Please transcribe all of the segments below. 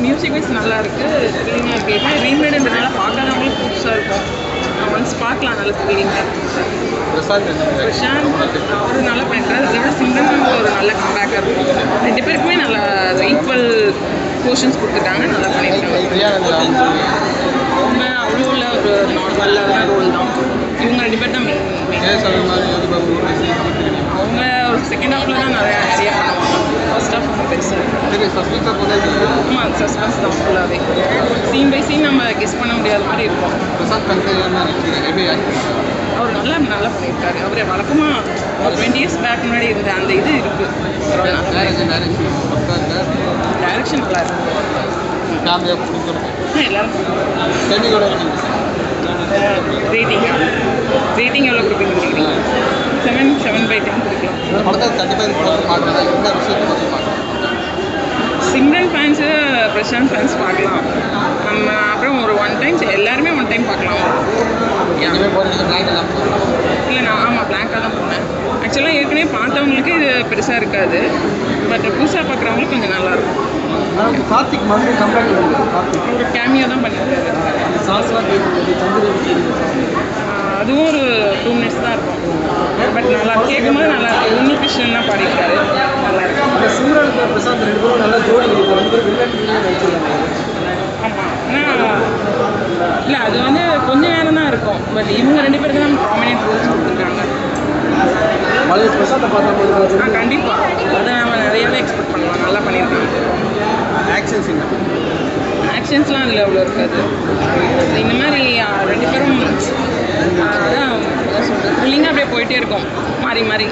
Music wise நல்லா இருக்குது, த்ரில்லிங்காக இருக்குது. ரீமேடுன்றதுனால பார்க்காதவங்களுக்கு புதுசாக இருக்கும். ஒன்ஸ் பார்க்கலாம், நல்ல த்ரில்லிங்காக இருக்கும். பிரசாந்த் அவர் நல்லா பண்ணியிருக்காரு. அதை விட சிம்ரன் ஒரு நல்ல கம்பேக்காக இருக்கும். 2 பேருக்குமே நல்லா ஈக்குவல் போர்ஷன்ஸ் கொடுத்துருக்காங்க, நல்லா பண்ணியிருக்காங்க. அவங்க அவ்வளோ இல்லை, ஒரு நார்மலான ரோல் தான். இவங்க 2 பேர் தான் அவங்க ஒரு செகண்ட் ஹாஃபில் தான் நிறையா பண்ணுவாங்க. ஃபர்ஸ்ட் ஹாஃப் அவங்க பெருசாக ஆமாம், சஸ்பென்ஸ் தான் ஃபுல்லாகவே. சீன் பை சீன் நம்ம கெஸ் பண்ண முடியாத மாதிரி இருக்கும். அவர் நல்லா பண்ணியிருக்காரு. அவர் வழக்கமாக 20 இயர்ஸ் பேக் முன்னாடி இருந்த அந்த இது இருக்குது. டைரக்ஷன் நல்லா இருக்கு. எல்லாரும் ரேட்டிங் எவ்வளோ கொடுக்குறீங்க? 7/10 கொடுக்கலாம். சிம்ரன் ஃபேன்ஸு பிரசாந்த் ஃபேன்ஸ் பார்க்கலாம். நம்ம அப்புறம் ஒரு 1 டைம் எல்லாருமே 1 டைம் பார்க்கலாம். இல்லை நான் ஆமாம் பிளாங்காக தான் போனேன். ஆக்சுவலாக ஏற்கனவே பார்த்தவங்களுக்கு இது பெருசாக இருக்காது, பட் புதுசாக பார்க்குறவங்களுக்கு கொஞ்சம் நல்லாயிருக்கும். ஒரு கேமியோ தான் பண்ணியிருக்காரு. அதுவும் ஒரு 2 மினிட்ஸ் தான் இருக்கும், பட் நல்லா கேட்கும்போது நல்லா இருக்கும். உன்னி கிருஷ்ணன் தான் பாடியிருக்காரு, நல்லா இருக்கும். ஆமாம், ஆனால் இல்லை அது வந்து கொஞ்ச நேரம் தான் இருக்கும், பட் இவங்க 2 பேருக்கு தான் ப்ராமினென்ட் ரோல்ஸ் கொடுத்துருக்காங்க. கண்டிப்பாக அதை நம்ம நிறையவே எக்ஸ்பெக்ட் பண்ணலாம். நல்லா பண்ணியிருக்காங்க. ஆக்ஷன்ஸ்லாம் அதில் அவ்வளோ இருக்காது. இந்த மாதிரி 2 பேரும் அதான் த்ரில்லிங்காக அப்படியே போயிட்டே இருக்கும், மாறி மாறி.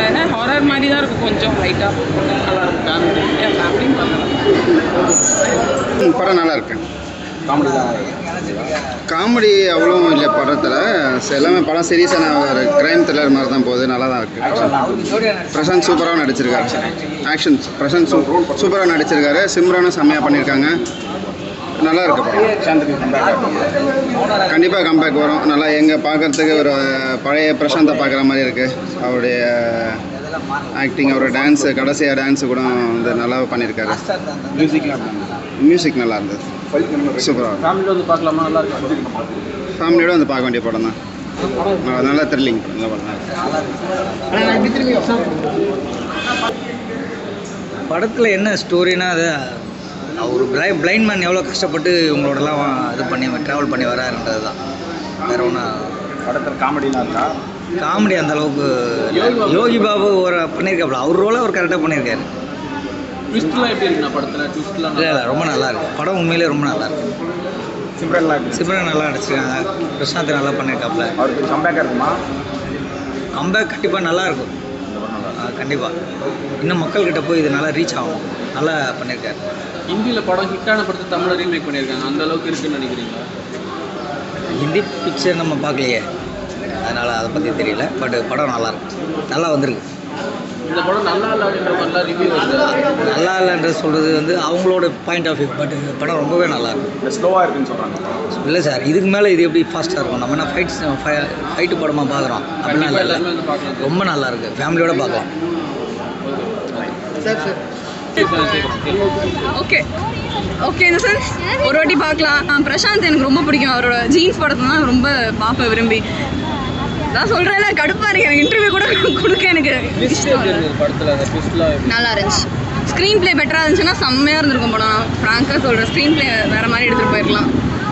ஏன்னா ஹாரர் மாதிரி தான் இருக்கும், கொஞ்சம் லைட்டாக நல்லா இருக்கும். என் ஃபேமிலியும் பண்ணலாம். படம் நல்லா இருக்கு. காமெடி அவ்வளோ இல்லை படத்தில். எல்லாமே படம் சீரியஸான ஒரு க்ரைம் த்ரில்லர் மாதிரி தான் போகுது. நல்லா தான் இருக்குது. பிரசாந்த் சூப்பராக நடிச்சிருக்காரு. ஆக்ஷன் பிரசாந்த் சூப்பராக நடிச்சிருக்காரு. சிம்ரனும் செம்மையாக பண்ணியிருக்காங்க. நல்லா இருக்கு படம். கண்டிப்பாக கம்பேக் வரும். நல்லா எங்கள் பார்க்குறதுக்கு ஒரு பழைய பிரசாந்தை பார்க்குற மாதிரி இருக்குது. அவருடைய ஆக்டிங், அவரோட டான்ஸு, கடைசியாக டான்ஸு கூட வந்து நல்லா பண்ணியிருக்காரு. மியூசிக் நல்லா இருந்தது. சூப்பராக ஃபேமிலியோட வந்து பார்க்கலாமா? நல்லா இருக்கு. ஃபேமிலியோட வந்து பார்க்க வேண்டிய படம் தான். நல்லா த்ரில்லிங் நல்ல படம் தான். படத்தில் என்ன ஸ்டோரினா, அது ஒரு பிளைண்ட் மேன் எவ்வளோ கஷ்டப்பட்டு இவங்களோடலாம் இது பண்ணி ட்ராவல் பண்ணி வராருன்றது தான். வேறு ஒன்றும் படத்தில் காமெடிலாம் இருக்கா? காமெடி அந்தளவுக்கு யோகி பாபு ஒரு பண்ணியிருக்காப்புல, அவர் ரோலை அவர் கரெக்டாக பண்ணியிருக்காரு. ட்விஸ்ட்லாம் எப்படி இருக்குண்ணா படத்தில்? ட்விஸ்ட்லாம் இல்லை ரொம்ப நல்லா இருக்குது படம். உண்மையிலே ரொம்ப நல்லா இருக்குது. சிம்ரன் நல்லா நடிச்சிருக்காங்க. பிரசாந்த் நல்லா பண்ணியிருக்காப்புல. அவருக்கு கம்பேக்காக இருக்குமா? கம்பேக் கண்டிப்பாக நல்லா இருக்கும். கண்டிப்பாக இன்னும் மக்கள்கிட்ட போய் இது நல்லா ரீச் ஆகும். நல்லா பண்ணியிருக்காரு. ஹிந்தியில் படம் ஹிட்டான படத்தை தமிழில் ரீமேக் பண்ணியிருக்காங்க. அந்த அளவுக்கு இருக்குன்னு நினைக்கிறீங்களா? ஹிந்தி பிக்சர் நம்ம பார்க்கலையே, அதனால் அதை பற்றி தெரியல. பட் படம் நல்லா வந்திருக்கு. இந்த படம் நல்லா இல்லைன்ற மாதிரிலாம் ரிவ்யூ வருது. நல்லா இல்லைன்றது சொல்கிறது வந்து அவங்களோட பாயிண்ட் ஆஃப் வியூ. பட் படம் ரொம்பவே நல்லாயிருக்கும். ஸ்லோவாக இருக்குன்னு சொல்கிறாங்க. இல்லை சார், இதுக்கு மேலே இது எப்படி ஃபாஸ்ட்டாக இருக்கும்? நம்ம என்ன ஃபைட்டு படமாக பார்க்குறோம் அப்படின்னா இல்லை. ரொம்ப நல்லாயிருக்கு. ஃபேமிலியோடு பார்க்கலாம். ஓகே இந்த சென்ஸ் ஒரு வாட்டி பார்க்கலாம். பிரசாந்த் எனக்கு ரொம்ப பிடிக்கும். அவரோட ஜீன்ஸ் படத்தை தான் ரொம்ப பார்ப்பேன் விரும்பி. நான் சொல்கிறேன்ல, கடுப்பாக இருக்கு எனக்கு. இன்டர்வியூ கூட கொடுக்க எனக்கு நல்லா இருந்துச்சு. ஸ்க்ரீன் பிளே பெட்டராக இருந்துச்சுன்னா செம்மையாக இருந்திருக்கும் படம். ஃப்ராங்காக சொல்கிறேன், ஸ்க்ரீன் பிளே வேறு மாதிரி எடுத்துகிட்டு போயிடலாம்.